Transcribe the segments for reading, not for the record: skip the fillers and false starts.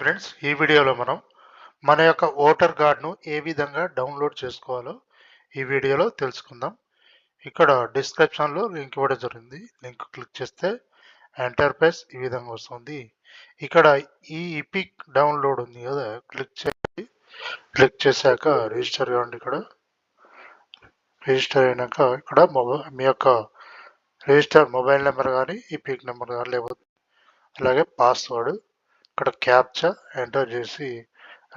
Friends, ఈ వీడియోలో మనం మన యొక్క ఓటర్ కార్డును ఏ విధంగా డౌన్లోడ్ చేసుకోవాలో ఈ వీడియోలో తెలుసుకుందాం. ఇక్కడ డిస్క్రిప్షన్లో లింక్ ఇవ్వడం జరిగింది. లింక్ క్లిక్ చేస్తే ఇంటర్ఫేస్ ఈ విధంగా వస్తుంది. ఇక్కడ ఈ ఇపిక్ డౌన్లోడ్ ఉంది కదా, క్లిక్ చేశాక రిజిస్టర్ కావండి. ఇక్కడ రిజిస్టర్ అయినాక ఇక్కడ మీ యొక్క రిజిస్టర్ మొబైల్ నెంబర్ కానీ ఇపిక్ నెంబర్ కానీ లేకపోతే అలాగే పాస్వర్డ్ ఇక్కడ క్యాప్చా ఎంటర్ చేసి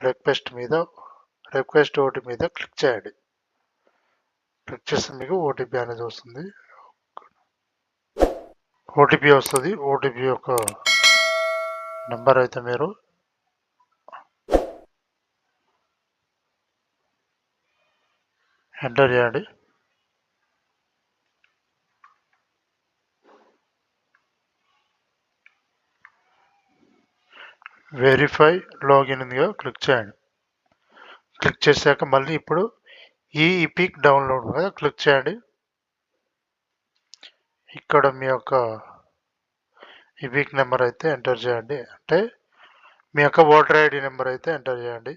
రిక్వెస్ట్ ఓటీ మీద క్లిక్ చేయండి. క్లిక్ చేస్తే మీకు ఓటీపీ అనేది వస్తుంది. ఓటీపీ వస్తుంది. ఓటీపీ యొక్క నెంబర్ అయితే మీరు ఎంటర్ చేయండి. వెరిఫై లాగిన్ ఉందిగా క్లిక్ చేయండి. క్లిక్ చేశాక మళ్ళీ ఇప్పుడు ఈ ఇపిక్ డౌన్లోడ్ మీద క్లిక్ చేయండి. ఇక్కడ మీ యొక్క ఇపిక్ నెంబర్ అయితే ఎంటర్ చేయండి. అంటే మీ యొక్క ఓటర్ ఐడి నెంబర్ అయితే ఎంటర్ చేయండి.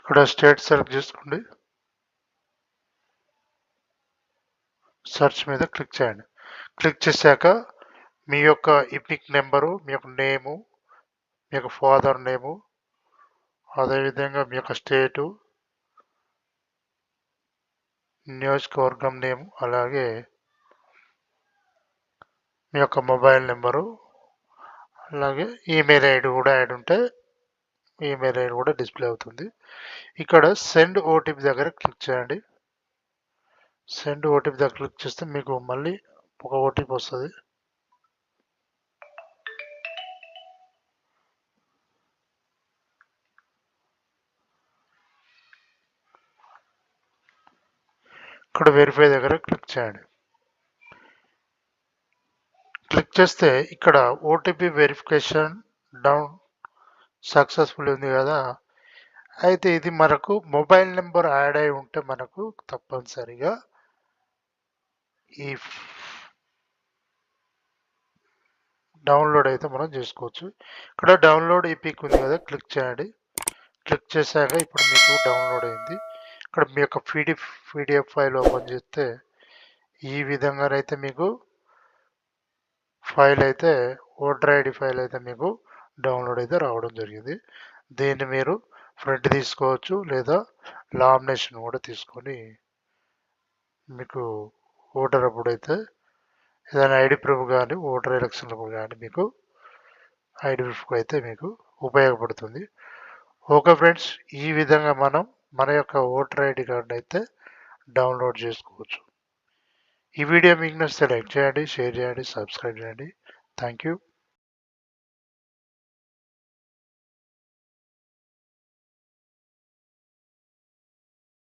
ఇక్కడ స్టేట్ సెలెక్ట్ చేసుకోండి. సెర్చ్ మీద క్లిక్ చేయండి. క్లిక్ చేశాక మీ యొక్క ఇపిక్ నెంబరు, మీ యొక్క నేము, మీ యొక్క ఫాదర్ నేము, అదేవిధంగా మీ యొక్క స్టేటు, నియోజకవర్గం నేము, అలాగే మీ యొక్క మొబైల్ నెంబరు, అలాగే ఈమెయిల్ ఐడి కూడా యాడ్ ఉంటే ఈమెయిల్ ఐడి కూడా డిస్ప్లే అవుతుంది. ఇక్కడ సెండ్ ఓటీపీ దగ్గర క్లిక్ చేయండి. సెండ్ ఓటీపీ దగ్గర క్లిక్ చేస్తే మీకు మళ్ళీ ఒక ఓటీపీ వస్తుంది. ఇక్కడ వెరిఫై దగ్గర క్లిక్ చేయండి. క్లిక్ చేస్తే ఇక్కడ ఓటీపీ వెరిఫికేషన్ డౌన్ సక్సెస్ఫుల్ ఉంది కదా. అయితే ఇది మనకు మొబైల్ నెంబర్ యాడ్ అయి ఉంటే మనకు తప్పనిసరిగా ఈ డౌన్లోడ్ అయితే మనం చేసుకోవచ్చు. ఇక్కడ డౌన్లోడ్ ఈపిక్ ఉంది కదా, క్లిక్ చేయండి. క్లిక్ చేశాక ఇప్పుడు మీకు డౌన్లోడ్ అయింది. ఇక్కడ మీ యొక్క పీడిఎఫ్ ఫైల్ ఓపెన్ చేస్తే ఈ విధంగానైతే మీకు ఫైల్ అయితే ఓటర్ ఐడి ఫైల్ అయితే మీకు డౌన్లోడ్ అయితే రావడం జరిగింది. దీన్ని మీరు ప్రింట్ తీసుకోవచ్చు లేదా లామినేషన్ కూడా తీసుకొని మీకు ఓటర్ అప్పుడైతే ఏదైనా ఐడి ప్రూఫ్ కానీ ఓటర్ ఎలక్షన్లకు కానీ మీకు ఐడి ప్రూఫ్ అయితే మీకు ఉపయోగపడుతుంది. ఓకే ఫ్రెండ్స్, ఈ విధంగా మనం మన యొక్క ఓటర్ ఐడి కార్డు అయితే డౌన్లోడ్ చేసుకోవచ్చు. ఈ వీడియో మీకు నచ్చితే లైక్ చేయండి, షేర్ చేయండి, సబ్స్క్రైబ్ చేయండి. Thank you.